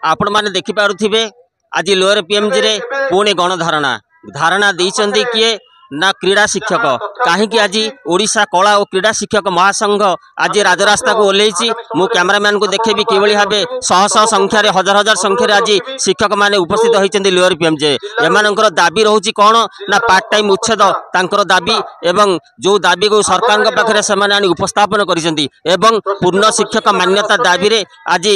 आपण माने देखि पारुथिबे आज लोअर पीएमजी रे पुणे गणधारणा धारणा देइचंदी किए ना क्रीड़ा शिक्षक कहीं आज ओडिशा कला और क्रीड़ा शिक्षक महासंघ आज राजरास्ता को ओल्लैची मु कैमरामैन को देखेबी किभली भाबे शह शह संख्यार हजार हजार संख्यार आज शिक्षक माने उपस्थित होइचंदी लोअर पीएमजी एमानकर दाबी रहउची कोन ना पार्ट टाइम उच्छेद तांकर दाबी एवं जो दाबी को सरकार पाखरे सेमाने आनी उपस्थापन करिसंदी एवं पूर्ण शिक्षक मान्यता दाबी रे आज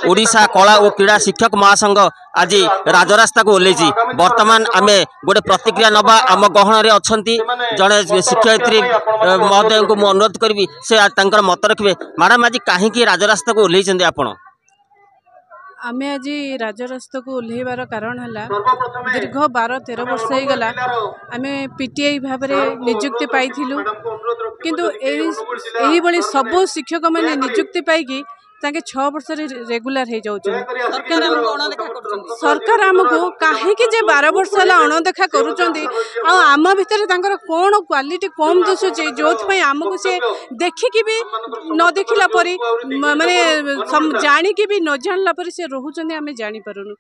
ओडिशा कला और क्रीड़ा शिक्षक महासंघ आज राजरास्ता को ओल्लैची वर्तमान आमे गोटे प्रतिक्रिया नबा आम गहन रे अछंती जड़े शिक्षयित्री महोदय को मु अनुरोध करी से तांकर मत रखिए मैडम आज कहीं राजरास्ता को ओल्लैचंदी आपण आमे आज राजरास्ता को ओल्लैबार कारण है दीर्घ 12-13 वर्ष हो गला आमे पीटीआई भाव में नियुक्ति पाइथिलु किंतु एही बड़ी सब शिक्षक मैंने नियुक्ति पाइकी ताके 6 वर्ष रेगुलर हो जाउछन सरकार आमको कहीं 12 वर्ष है अणदेखा करुँच आम भितर कौन क्वालिटी कम दिशुचे जो आमको सी देखिकी भी न देखला परी माने जानिकी भी न जानला परी से रोहुचंदी आमे जानी पारुनु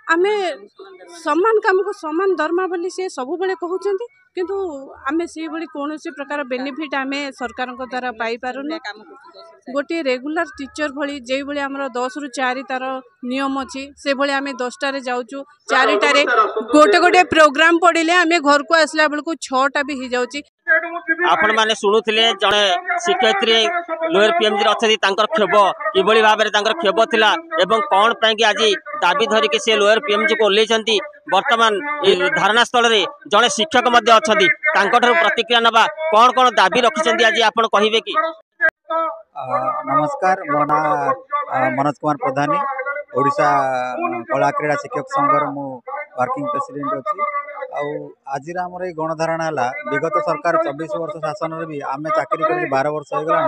आमे समान काम को समान दरमा बोली से सब बेले कहउचंदी किंतु आमे से बड़ी कौन प्रकार बेनिफिट आमे सरकार द्वारा पाई पारुनु गोटे रेगुलर टीचर भली जे भली हमर 10 रु 4 तार नियम अछि से भली आमे 10टा रे जाउचु 4टा रे गोटे गोटे प्रोग्राम पडिले आमे घर को आसला बेलको 6टा भी ही जाउची आपण माने सुनुथिले जणे शिक्षयित्री लोअर पीएमजी रे अछथि तांकर खेब किबळी भाबरे तांकर खेब थिला एवं कोन पय कि आज दाबी धरि के से लोअर पीएमजी को ओल्लैचंती वर्तमान धारणा स्थल रे जणे शिक्षक मध्ये अछथि तांकर प्रतिक्रिया नबा कोन कोन दाबी रखिचंती आज आपण कहिबे कि नमस्कार मो ना मनोज कुमार प्रधानी ओडिशा कला क्रीड़ा शिक्षक संघर मु वर्किंग प्रेसिडेंट अच्छी आज आमर ये गणधारणा है विगत सरकार 24 वर्ष शासन भी आम चाकरी कर 12 वर्ष हो गला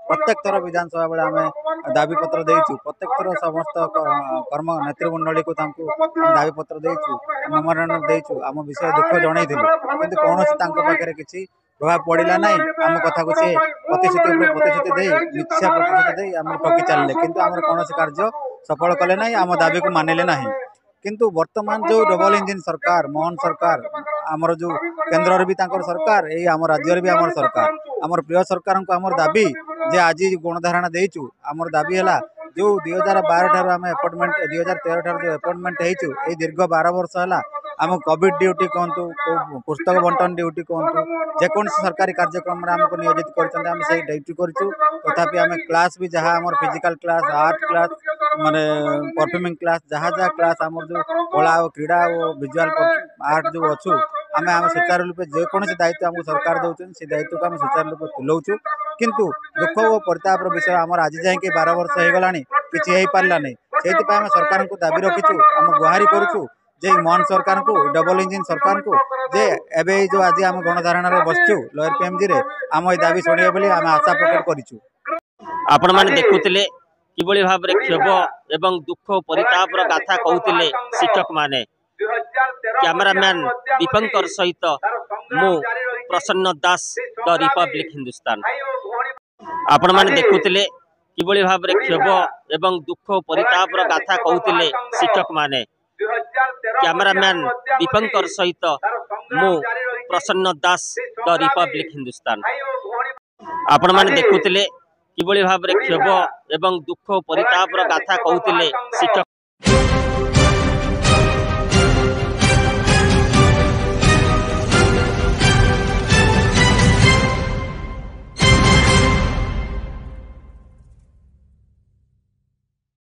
प्रत्येक थर विधानसभा बेले आम दाबी पत्र देचु प्रत्येक थर समस्त कर्म नेतृमंडली को दाबी पत्र देचु मेमोरांडम देचु आम विषय दुख जनईलु कि कौन पाखे किसी प्रभाव पड़ा ना आम कथा को सी प्रतिश्रुति दे मिथ्या प्रतिश्रुति दे आम ठकी चलिए किंतु आम कौन कार्य सफल कले ना आम दाबी को मानिले ना किंतु वर्तमान जो डबल इंजिन सरकार मोहन सरकार आमर जो केन्द्र भी सरकार यही आम राज्य भी आम सरकार आमर प्रिय सरकार को आमर दाबी जे आज गणधारणा देचु आमर दाबी है जो 2012 ठार आम अपॉइंटमेंट 2013 ठार जो अपॉइंटमेंट होइचु ए दीर्घ 12 वर्ष है आम कोविड ड्यूटी कहतु पुस्तक बंटन ड्यूटी कहतु जेकोसी सरकारी कार्यक्रम आमको नियोजित कर ड्यूटी करूँ तथापि आम क्लास भी जहाँ आम फिजिकल क्लास आर्ट क्लास माने परफॉर्मिंग क्लास जहाँ जहाँ क्लास आम जो कला और क्रीड़ा और विजुअल आर्ट जो अच्छु आम आम सुचारू रूप जेकोसी दायित्व आमको सरकार दौरान से दायित्व को आम सुचारू रूप तुलाऊँ किंतु दुख और परितापर विषय आम आज जाए 12 वर्ष हो गला किसी हो पारा नहीं से आम सरकार को दाबी रखीचु आम गुहारी करूँ जे मोहन सरकार को डबल इंजिन सरकार को जे एबे जो आज आम गणधारणा बसचु लोअर पीएमजी रे आम ये दाबी शुणे बोली आम आशा प्रकट करिचु आपण माने देखुतिले किबळी भाबरे खेब एवं दुख परितापर गाथा कहउतिले शिक्षक माने कैमरामैन दीपंकर सहित मु प्रसन्न दास द रिपब्लिक हिंदुस्तान आपण माने देखुतिले किबळी भाबरे खेब एवं दुख परितापर गाथा कहउतिले शिक्षक माने कैमरामैन दीपंकर सहित मु प्रसन्न दास द रिपब्लिक हिंदुस्तान आपण माने देखुतिले किबळी भाबरे खेब एवं दुख परितापर गाथा कहउतिले शिक्षक